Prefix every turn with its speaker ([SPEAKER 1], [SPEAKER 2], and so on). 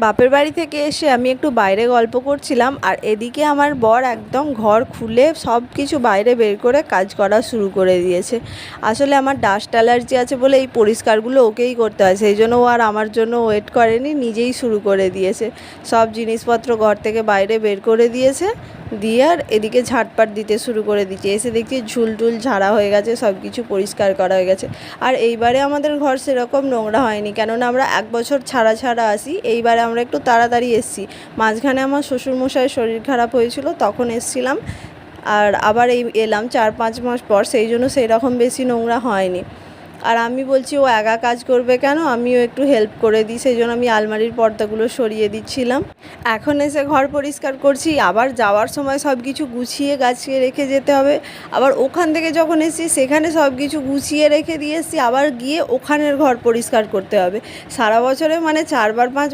[SPEAKER 1] বাপের বাড়ি থেকে এসে আমি একটু বাইরে গল্প করছিলাম, আর এদিকে আমার বর একদম ঘর খুলে সব কিছু বাইরে বের করে কাজ করা শুরু করে দিয়েছে। আসলে আমার ডাস্ট অ্যালার্জি আছে বলে এই পরিষ্কারগুলো ওকেই করতে হয়, সেই জন্য ও আর আমার জন্য ওয়েট করেনি, নিজেই শুরু করে দিয়েছে। সব জিনিসপত্র ঘর থেকে বাইরে বের করে দিয়েছে, দিয়ে আর এদিকে ঝাঁটপাট দিতে শুরু করে দিয়েছে। এসে দেখছি ঝুল টুল ঝাড়া হয়ে গেছে, সব কিছু পরিষ্কার করা হয়ে গেছে। আর এইবারে আমাদের ঘর সেরকম নোংরা হয়নি, কেননা আমরা 1 বছর ছাড়া ছাড়া আসি। এইবারে আমরা একটু তাড়াতাড়ি এসেছি। মাঝখানে আমার শ্বশুরমশাইয়ের শরীর খারাপ হয়েছিল, তখন এসেছিলাম। আর আবার এই এলাম 4-5 মাস পর, সেই জন্য সেই রকম বেশি নোংরা হয়নি। আর আমি বলছি ও একা কাজ করবে কেন, আমিও একটু হেল্প করে দিই, সেই জন্য আমি আলমারির পর্দাগুলো সরিয়ে দিচ্ছিলাম। এখন এসে ঘর পরিষ্কার করছি, আবার যাওয়ার সময় সব কিছু গুছিয়ে গাছিয়ে রেখে যেতে হবে। আবার ওখান থেকে যখন এসেছি সেখানে সব কিছু গুছিয়ে রেখে দিয়ে এসেছি, আবার গিয়ে ওখানের ঘর পরিষ্কার করতে হবে। সারা বছরে মানে 4-5 বার